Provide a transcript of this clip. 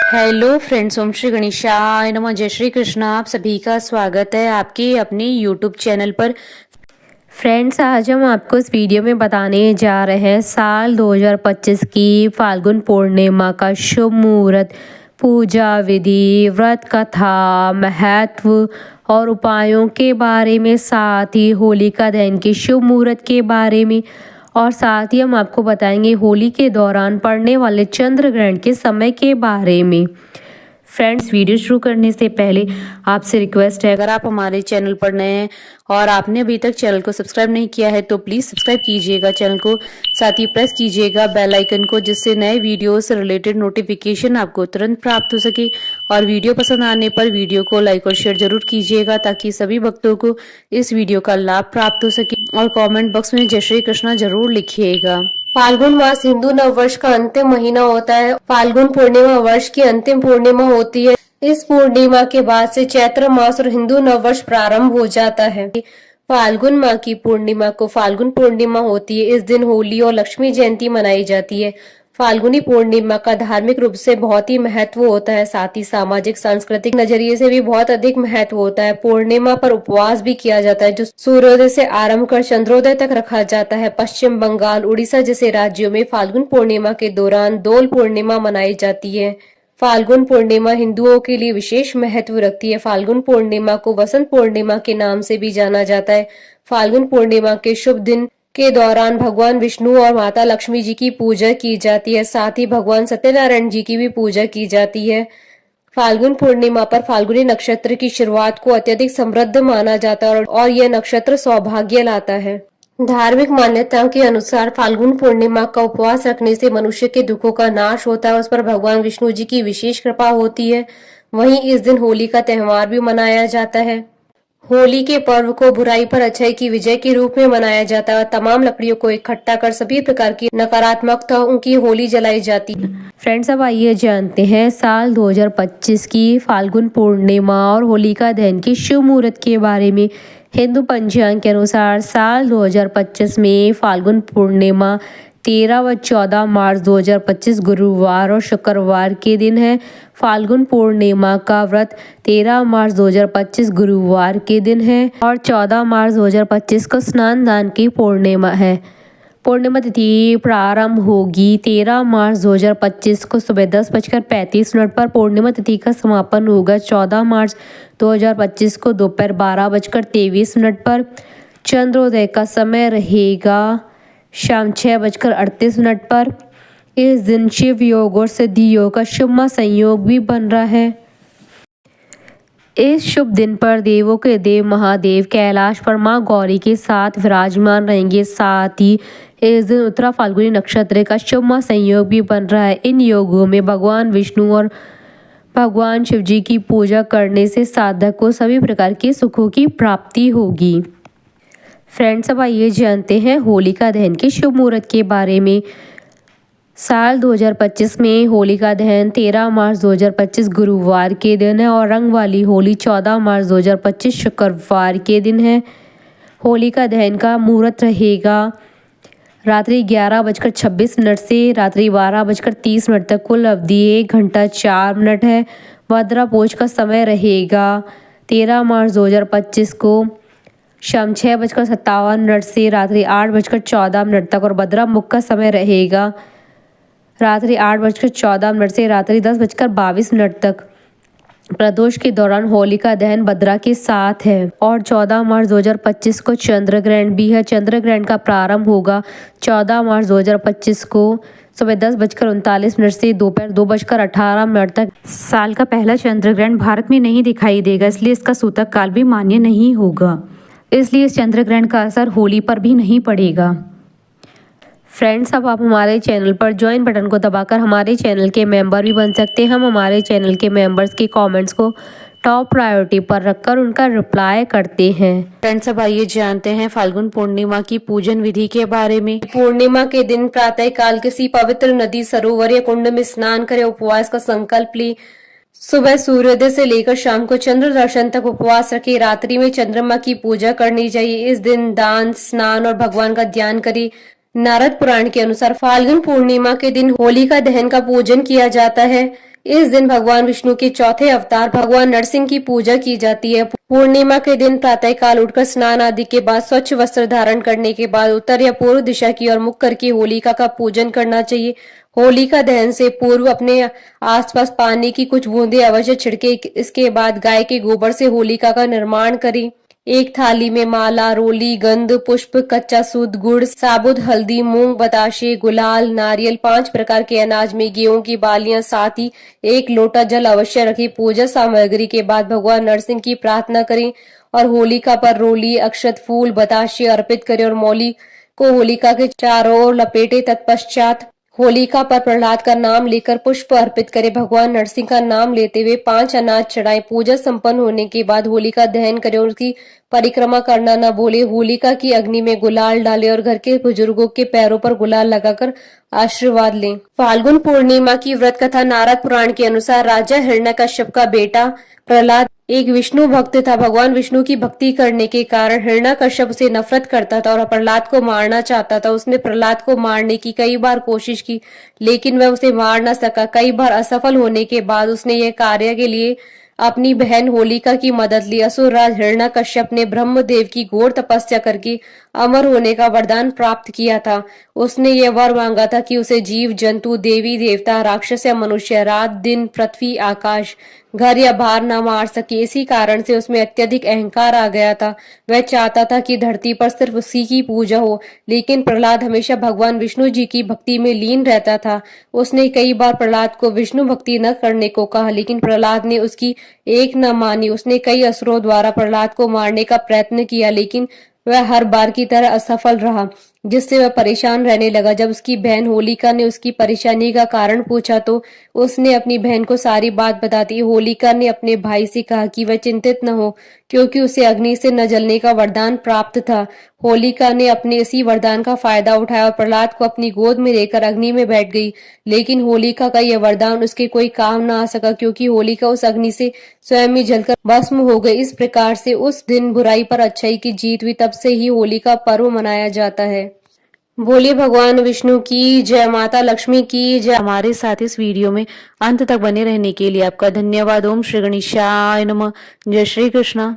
Hello friends, ओम श्री गणेशाय नमः। जय श्री कृष्ण। आप सभी का स्वागत है आपके अपने यूट्यूब चैनल पर। फ्रेंड्स, आज हम आपको इस वीडियो में बताने जा रहे हैं साल 2025 की फाल्गुन पूर्णिमा का शुभ मुहूर्त, पूजा विधि, व्रत कथा, महत्व और उपायों के बारे में, साथ ही होलिका दहन के शुभ मुहूर्त के बारे में, और साथ ही हम आपको बताएंगे होली के दौरान पड़ने वाले चंद्र ग्रहण के समय के बारे में। फ्रेंड्स, वीडियो शुरू करने से पहले आपसे रिक्वेस्ट है, अगर आप हमारे चैनल पर नए हैं और आपने अभी तक चैनल को सब्सक्राइब नहीं किया है तो प्लीज सब्सक्राइब कीजिएगा चैनल को, साथ ही प्रेस कीजिएगा बेल आइकन को, जिससे नए वीडियो से रिलेटेड नोटिफिकेशन आपको तुरंत प्राप्त हो सके। और वीडियो पसंद आने पर वीडियो को लाइक और शेयर जरूर कीजिएगा ताकि सभी भक्तों को इस वीडियो का लाभ प्राप्त हो सके। और कमेंट बॉक्स में जय श्री कृष्णा जरूर लिखिएगा। फाल्गुन मास हिंदू नववर्ष का अंतिम महीना होता है। फाल्गुन पूर्णिमा वर्ष की अंतिम पूर्णिमा होती है। इस पूर्णिमा के बाद से चैत्र मास और हिंदू नववर्ष प्रारंभ हो जाता है। फाल्गुन माह की पूर्णिमा को फाल्गुन पूर्णिमा होती है। इस दिन होली और लक्ष्मी जयंती मनाई जाती है। फाल्गुनी पूर्णिमा का धार्मिक रूप से बहुत ही महत्व होता है, साथ ही सामाजिक सांस्कृतिक नजरिए से भी बहुत अधिक महत्व होता है। पूर्णिमा पर उपवास भी किया जाता है, जो सूर्योदय से आरंभ कर चंद्रोदय तक रखा जाता है। पश्चिम बंगाल, उड़ीसा जैसे राज्यों में फाल्गुन पूर्णिमा के दौरान दोल पूर्णिमा मनाई जाती है। फाल्गुन पूर्णिमा हिंदुओं के लिए विशेष महत्व रखती है। फाल्गुन पूर्णिमा को वसंत पूर्णिमा के नाम से भी जाना जाता है। फाल्गुन पूर्णिमा के शुभ दिन के दौरान भगवान विष्णु और माता लक्ष्मी जी की पूजा की जाती है, साथ ही भगवान सत्यनारायण जी की भी पूजा की जाती है। फाल्गुन पूर्णिमा पर फाल्गुनी नक्षत्र की शुरुआत को अत्यधिक समृद्ध माना जाता है और यह नक्षत्र सौभाग्य लाता है। धार्मिक मान्यताओं के अनुसार फाल्गुन पूर्णिमा का उपवास रखने से मनुष्य के दुखों का नाश होता है, उस पर भगवान विष्णु जी की विशेष कृपा होती है। वहीं इस दिन होली का त्योहार भी मनाया जाता है। होली के पर्व को बुराई पर अच्छाई की विजय के रूप में मनाया जाता है और तमाम लकड़ियों को इकट्ठा कर सभी प्रकार की नकारात्मकताओं की होली जलाई जाती है। फ्रेंड्स, अब आइए जानते हैं साल 2025 की फाल्गुन पूर्णिमा और होलिका दहन के शुभ मुहूर्त के बारे में। हिंदू पंचांग के अनुसार साल 2025 में फाल्गुन पूर्णिमा 13 व 14 मार्च 2025 गुरुवार और शुक्रवार के दिन है। फाल्गुन पूर्णिमा का व्रत 13 मार्च 2025 गुरुवार के दिन है और 14 मार्च 2025 को स्नान दान की पूर्णिमा है। पूर्णिमा तिथि प्रारंभ होगी 13 मार्च 2025 को सुबह 10:35 पर। पूर्णिमा तिथि का समापन होगा 14 मार्च 2025 को दोपहर 12:23 पर। चंद्रोदय का समय रहेगा शाम 6:38 पर। इस दिन शिव योग और सिद्धि योग का शुभ संयोग भी बन रहा है। इस शुभ दिन पर देवों के देव महादेव कैलाश पर मां गौरी के साथ विराजमान रहेंगे। साथ ही इस दिन उत्तरा फाल्गुनी नक्षत्र का शुभ संयोग भी बन रहा है। इन योगों में भगवान विष्णु और भगवान शिव जी की पूजा करने से साधक को सभी प्रकार के सुखों की प्राप्ति होगी। फ्रेंड्स, अब आइए जानते हैं होलिका दहन के शुभ मुहूर्त के बारे में। साल 2025 में होलिका दहन 13 मार्च 2025 गुरुवार के दिन है और रंग वाली होली 14 मार्च 2025 शुक्रवार के दिन है। होलिका दहन का मुहूर्त रहेगा रात्रि 11:26 से रात्रि 12:30 तक। कुल अवधि 1 घंटा 4 मिनट है। भद्रा भोज का समय रहेगा 13 मार्च 2025 को शाम 6:57 से रात्रि 8:14 तक और भद्रा मुख का समय रहेगा रात्रि 8:14 से रात्रि 10:22 तक। प्रदोष के दौरान होलिका दहन भद्रा के साथ है और 14 मार्च 2025 को चंद्र ग्रहण भी है। चंद्र ग्रहण का प्रारंभ होगा 14 मार्च 2025 को सुबह 10:39 से दोपहर 2:18 तक। साल का पहला चंद्र ग्रहण भारत में नहीं दिखाई देगा, इसलिए इसका सूतक काल भी मान्य नहीं होगा। इसलिए इस चंद्र ग्रहण का असर होली पर भी नहीं पड़ेगा। फ्रेंड्स, अब आप हमारे चैनल पर ज्वाइन बटन को दबाकर हमारे चैनल के मेंबर भी बन सकते हैं। हम हमारे चैनल के मेंबर्स के कमेंट्स को टॉप प्रायोरिटी पर रखकर उनका रिप्लाई करते हैं। फ्रेंड्स, अब आइए जानते हैं फाल्गुन पूर्णिमा की पूजन विधि के बारे में। पूर्णिमा के दिन प्रातः काल किसी पवित्र नदी, सरोवर या कुंड में स्नान करें। उपवास का संकल्प ली। सुबह सूर्योदय से लेकर शाम को चंद्र दर्शन तक उपवास रखे। रात्रि में चंद्रमा की पूजा करनी चाहिए। इस दिन दान, स्नान और भगवान का ध्यान करें। नारद पुराण के अनुसार फाल्गुन पूर्णिमा के दिन होलिका दहन का पूजन किया जाता है। इस दिन भगवान विष्णु के चौथे अवतार भगवान नरसिंह की पूजा की जाती है। पूर्णिमा के दिन प्रातः काल उठकर स्नान आदि के बाद स्वच्छ वस्त्र धारण करने के बाद उत्तर या पूर्व दिशा की ओर मुख करके होलिका का पूजन करना चाहिए। होलिका दहन से पूर्व अपने आसपास पानी की कुछ बूंदें अवश्य छिड़के। इसके बाद गाय के गोबर से होलिका का निर्माण करें। एक थाली में माला, रोली, गंध, पुष्प, कच्चा सूद, गुड़, साबुत हल्दी, मूंग, बताशे, गुलाल, नारियल, 5 प्रकार के अनाज में गेहूं की बालियां, साथ ही 1 लोटा जल अवश्य रखें। पूजा सामग्री के बाद भगवान नरसिंह की प्रार्थना करें और होलिका पर रोली, अक्षत, फूल, बताशे अर्पित करें और मौली को होलिका के चारों ओर लपेटे। तत्पश्चात होलिका पर प्रहलाद का नाम लेकर पुष्प अर्पित करें। भगवान नरसिंह का नाम लेते हुए 5 अनाज चढ़ाएं। पूजा संपन्न होने के बाद होलिका दहन करें और उसकी परिक्रमा करना न भूले। होलिका की अग्नि में गुलाल डालें और घर के बुजुर्गों के पैरों पर गुलाल लगाकर आशीर्वाद लें। फाल्गुन पूर्णिमा की व्रत कथा नारद पुराण के अनुसार राजा हिरण्यकश्यप का बेटा प्रहलाद एक विष्णु भक्त था। भगवान विष्णु की भक्ति करने के कारण हिरण्यकश्यप से नफरत करता था और प्रहलाद को मारना चाहता था। उसने प्रहलाद को मारने की कई बार कोशिश की, लेकिन वह उसे मार न सका। कई बार असफल होने के बाद उसने यह कार्य के लिए अपनी बहन होलिका की मदद ली। असुरराज हिरण्यकश्यप ने ब्रह्मदेव की घोर तपस्या करके अमर होने का वरदान प्राप्त किया था। उसने यह वर मांगा था कि उसे जीव जंतु, देवी देवता, राक्षस या मनुष्य रात दिन, पृथ्वी, आकाश, घर या बाहर न मार सके। इसी कारण से उसमें अत्यधिक अहंकार आ गया था। वह चाहता था कि धरती पर सिर्फ उसी की पूजा हो, लेकिन प्रहलाद हमेशा भगवान विष्णु जी की भक्ति में लीन रहता था। उसने कई बार प्रहलाद को विष्णु भक्ति न करने को कहा, लेकिन प्रहलाद ने उसकी एक न मानी। उसने कई असुरों द्वारा प्रहलाद को मारने का प्रयत्न किया, लेकिन वह हर बार की तरह असफल रहा, जिससे वह परेशान रहने लगा। जब उसकी बहन होलिका ने उसकी परेशानी का कारण पूछा तो उसने अपनी बहन को सारी बात बता दी। होलिका ने अपने भाई से कहा कि वह चिंतित न हो, क्योंकि उसे अग्नि से न जलने का वरदान प्राप्त था। होलिका ने अपने इसी वरदान का फायदा उठाया और प्रहलाद को अपनी गोद में लेकर अग्नि में बैठ गई। लेकिन होलिका का यह वरदान उसके कोई काम न आ सका, क्योंकि होलिका उस अग्नि से स्वयं ही जलकर भस्म हो गई। इस प्रकार से उस दिन बुराई पर अच्छाई की जीत हुई। तब से ही होलिका पर्व मनाया जाता है। बोलिए भगवान विष्णु की जय, माता लक्ष्मी की जय। हमारे साथ इस वीडियो में अंत तक बने रहने के लिए आपका धन्यवाद। ओम श्री गणेशाय नमः। जय श्री कृष्णा।